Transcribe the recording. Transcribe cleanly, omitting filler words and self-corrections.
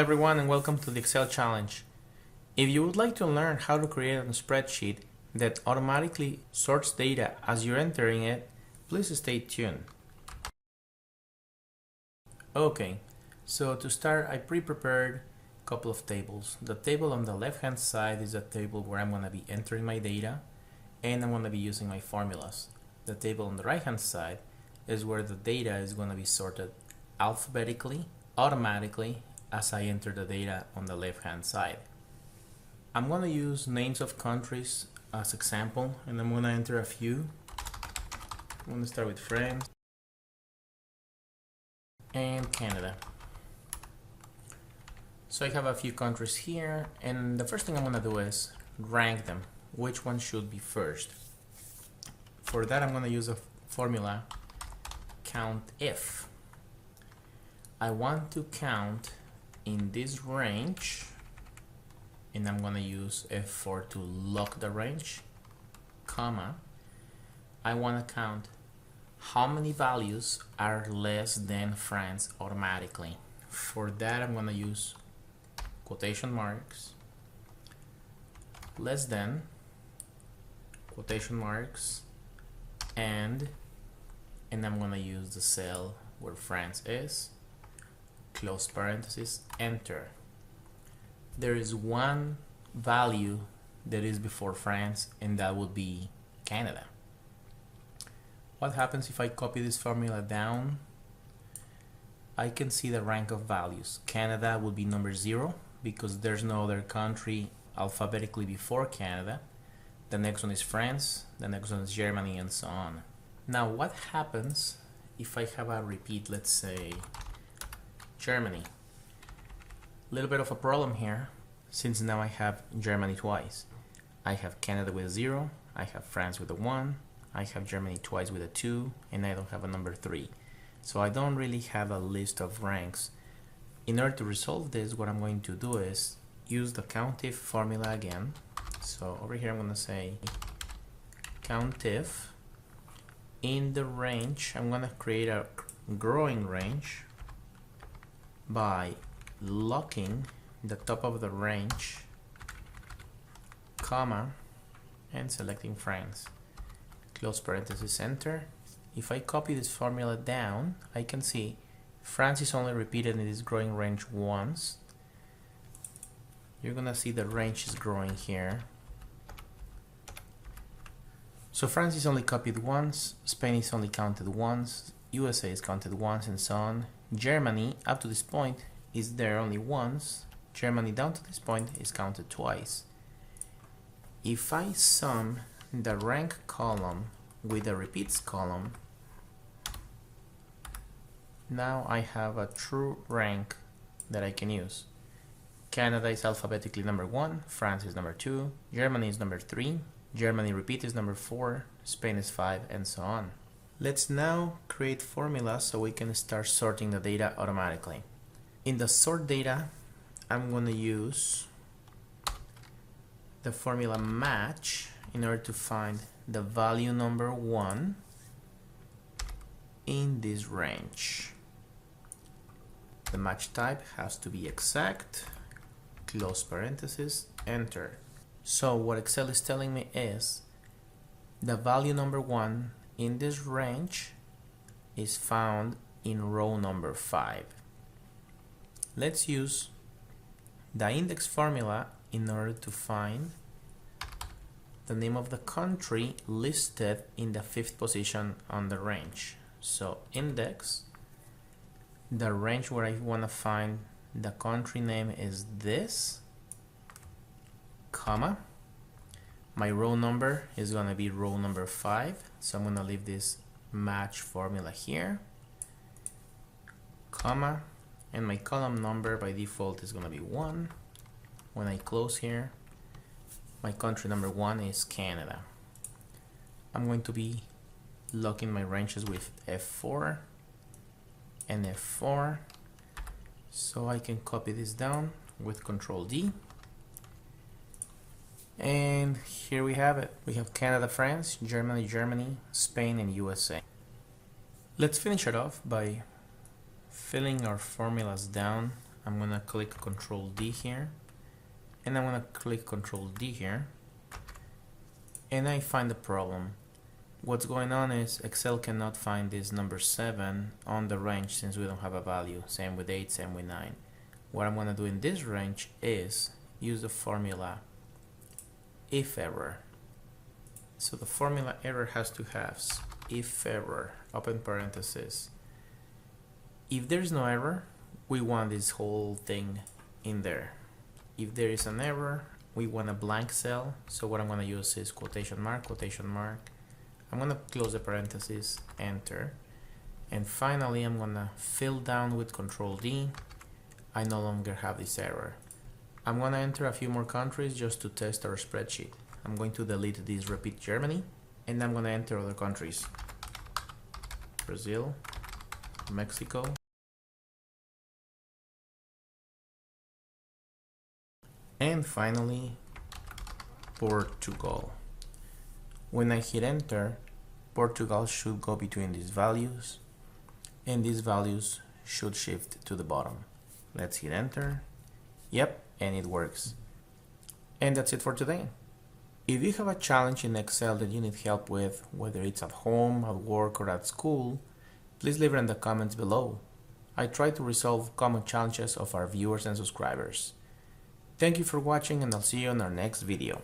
everyone and welcome to the Excel challenge. If you would like to learn how to create a spreadsheet that automatically sorts data as you're entering it, please stay tuned. Okay, so to start I pre-prepared a couple of tables. The table on the left hand side is a table where I'm going to be entering my data and I'm going to be using my formulas. The table on the right hand side is where the data is going to be sorted alphabetically, automatically, as I enter the data on the left hand side. I'm going to use names of countries as example, and I'm going to enter a few. I'm going to start with France and Canada. So I have a few countries here, and the first thing I'm going to do is rank them. Which one should be first? For that I'm going to use a formula COUNTIF. I want to count in this range, and I'm going to use F4 to lock the range, comma. I want to count how many values are less than France automatically. For that I'm going to use quotation marks, less than, quotation marks, and I'm going to use the cell where France is, close parenthesis, enter. There is one value that is before France, and that would be Canada. What happens if I copy this formula down? I can see the rank of values. Canada would be number 0 because there's no other country alphabetically before Canada. The next one is France, the next one is Germany, and so on. Now what happens if I have a repeat, let's say Germany? A little bit of a problem here, since now I have Germany twice. I have Canada with a 0, I have France with a 1, I have Germany twice with a 2, and I don't have a number 3. So I don't really have a list of ranks. In order to resolve this, what I'm going to do is use the COUNTIF formula again. So over here I'm going to say COUNTIF. In the range, I'm going to create a growing range by locking the top of the range, comma, and selecting France. Close parenthesis, enter. If I copy this formula down, I can see France is only repeated in this growing range once. You're gonna see the range is growing here. So France is only copied once, Spain is only counted once, USA is counted once, and so on. Germany, up to this point, is there only once. Germany down to this point is counted twice. If I sum the rank column with the repeats column, now I have a true rank that I can use. Canada is alphabetically number 1, France is number 2, Germany is number 3, Germany repeat is number 4, Spain is 5, and so on. Let's now create formulas so we can start sorting the data automatically. In the sort data, I'm going to use the formula match in order to find the value number 1 in this range. The match type has to be exact, close parenthesis, enter. So what Excel is telling me is the value number 1 in this range is found in row number 5. Let's use the index formula in order to find the name of the country listed in the 5th position on the range. So index, the range where I want to find the country name is this, comma. My row number is going to be row number 5, so I'm going to leave this match formula here, comma, and my column number by default is going to be 1. When I close here, my country number 1 is Canada. I'm going to be locking my ranges with F4 and F4, so I can copy this down with Ctrl+D. And here we have it. We have Canada, France, Germany, Spain, and USA. Let's finish it off by filling our formulas down I'm gonna click Ctrl+D here, and I'm gonna click Ctrl+D here, and I find the problem. What's going on is Excel cannot find this number 7 on the range since we don't have a value. Same with 8, same with 9. What I'm going to do in this range is use the formula IFERROR. So the formula error has two halves. IFERROR, open parenthesis. If there is no error, we want this whole thing in there. If there is an error, we want a blank cell. So what I'm going to use is quotation mark, quotation mark. I'm going to close the parentheses, enter, and finally I'm going to fill down with Ctrl+D. I no longer have this error. I'm going to enter a few more countries just to test our spreadsheet. I'm going to delete this repeat Germany, and I'm going to enter other countries. Brazil, Mexico, and finally Portugal. When I hit enter, Portugal should go between these values, and these values should shift to the bottom. Let's hit enter. Yep, and it works. And that's it for today. If you have a challenge in Excel that you need help with, whether it's at home, at work, or at school, please leave it in the comments below. I try to resolve common challenges of our viewers and subscribers. Thank you for watching, and I'll see you in our next video.